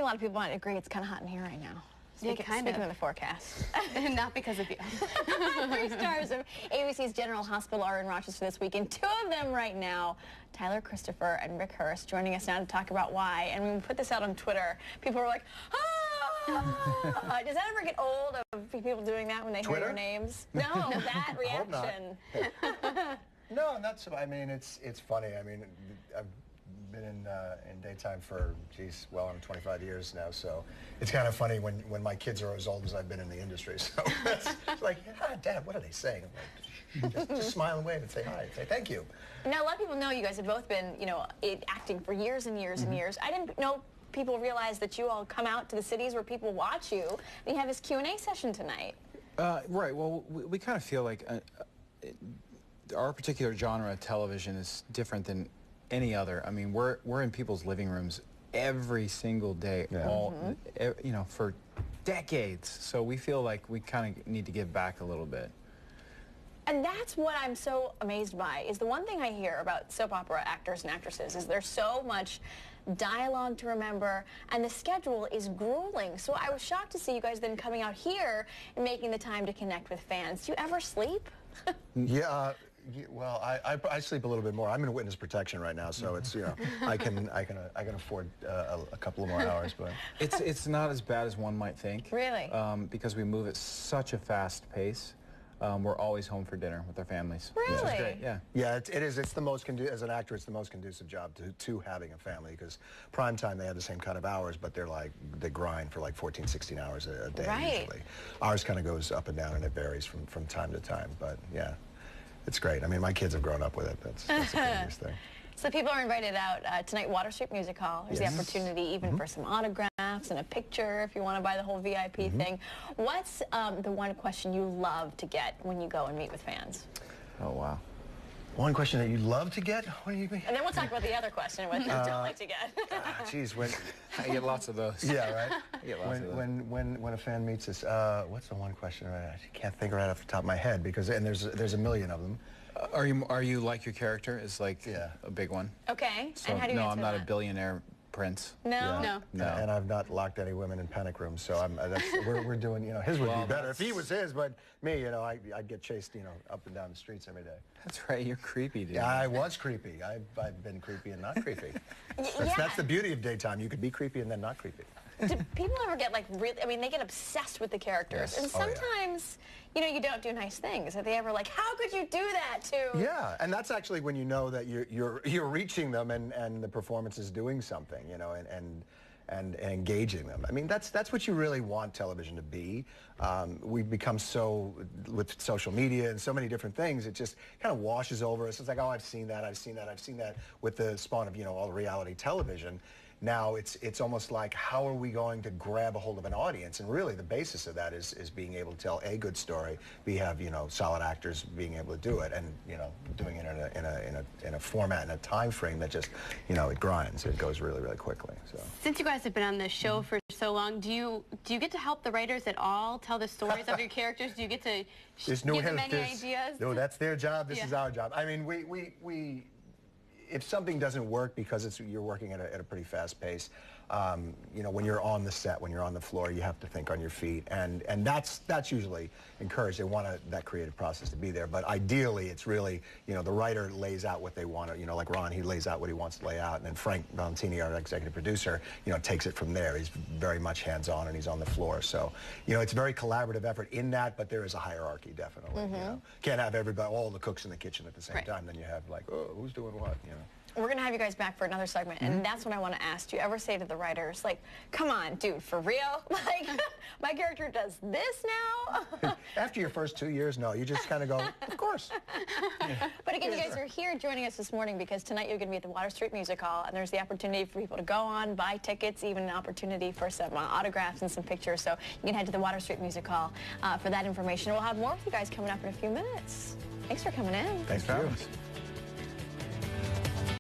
a lot of people might agree it's kind of hot in here right now. Speaking of the forecast. Not because of you. 3 stars of ABC's General Hospital are in Rochester this weekend. 2 of them right now, Tyler, Christopher, and Rick Hearst, joining us now to talk about why. And when we put this out on Twitter, people were like, ah! Does that ever get old of people doing that when they hear your names? No, that reaction. No, not so. I mean, it's funny. I mean, I've been in daytime for, geez, well, I'm 25 years now, so it's kind of funny when my kids are as old as I've been in the industry. So it's like, Dad, what are they saying? I'm like, just smile and wave and say hi and say thank you. Now, a lot of people know you guys have both been, acting for years and years and years. I didn't know people realize that you all come out to the cities where people watch you, and you have this Q&A session tonight. Right. Well, we kind of feel like our particular genre of television is different than any other. I mean, we're in people's living rooms every single day, for decades. So we feel like we kind of need to give back a little bit. And that's what I'm so amazed by, is the one thing I hear about soap opera actors and actresses is there's so much dialogue to remember, and the schedule is grueling. So I was shocked to see you guys then coming out here and making the time to connect with fans. Do you ever sleep? Yeah. Well, I sleep a little bit more. I'm in witness protection right now, so it's I can afford a couple of more hours, but it's not as bad as one might think. Really? Because we move at such a fast pace. We're always home for dinner with our families. Really? Which is great. Yeah. Yeah, it is. It's the most as an actor, it's the most conducive job to having a family, because prime time they have the same kind of hours, but they grind for like 14, 16 hours a day usually. Ours kind of goes up and down, and it varies from time to time, but yeah. It's great. I mean, my kids have grown up with it. That's the craziest thing. So people are invited out tonight, Water Street Music Hall. There's the opportunity even for some autographs and a picture if you want to buy the whole VIP thing. What's the one question you love to get when you go and meet with fans? Oh, wow. One question that you love to get? What do you mean? And then we'll talk about the other question, what you don't like to get. Geez, I get lots of those. Yeah, right? I get lots of those. When a fan meets us, what's the one question? I can't think right off the top of my head, because there's a million of them. Are you like your character? Is like a big one. Okay. So, and how do you no, answer I'm not that? a billionaire prince. No? Yeah. No. And I've not locked any women in panic rooms, so we're doing, his would be better if he was his, but me, I'd get chased, up and down the streets every day. That's right, you're creepy, dude. Yeah, I was creepy. I've been creepy and not creepy. That's the beauty of daytime. You could be creepy and then not creepy. Do people ever get they get obsessed with the characters? Yes. And sometimes, you don't do nice things. Are they ever like, how could you do that to? Yeah, and that's actually when you know that you're reaching them and the performance is doing something, and engaging them. I mean, that's what you really want television to be. We've become so, with social media and so many different things, it just kind of washes over us. It's like, oh, I've seen that with the spawn of, all the reality television. Now it's almost like, how are we going to grab a hold of an audience? And really the basis of that is being able to tell a good story. We have, solid actors being able to do it, and, doing it in a format and a time frame that just, it grinds. It goes really, really quickly. So since you guys have been on the show for so long, do you get to help the writers at all tell the stories of your characters? Do you get to give them any ideas? No, that's their job. This is our job. I mean, if something doesn't work because you're working at a pretty fast pace, when you're on the set, when you're on the floor, you have to think on your feet, and that's usually encouraged. They want that creative process to be there, but ideally it's really, the writer lays out what they want to, like Ron, he lays out what he wants to lay out, and then Frank Valentini, our executive producer, takes it from there. He's very much hands-on, and he's on the floor, so it's a very collaborative effort in that, but there is a hierarchy, definitely. Can't have everybody, all the cooks in the kitchen at the same time. Then you have like, oh, who's doing what? We're going to have you guys back for another segment, and that's what I want to ask. Do you ever say to the writers, like, come on, dude, for real? Like, my character does this now? After your first 2 years, no. You just kind of go, of course. But again, you guys are here joining us this morning because tonight you're going to be at the Water Street Music Hall, and there's the opportunity for people to go on, buy tickets, even an opportunity for some autographs and some pictures. So you can head to the Water Street Music Hall for that information. We'll have more with you guys coming up in a few minutes. Thanks for coming in. Thanks for having us.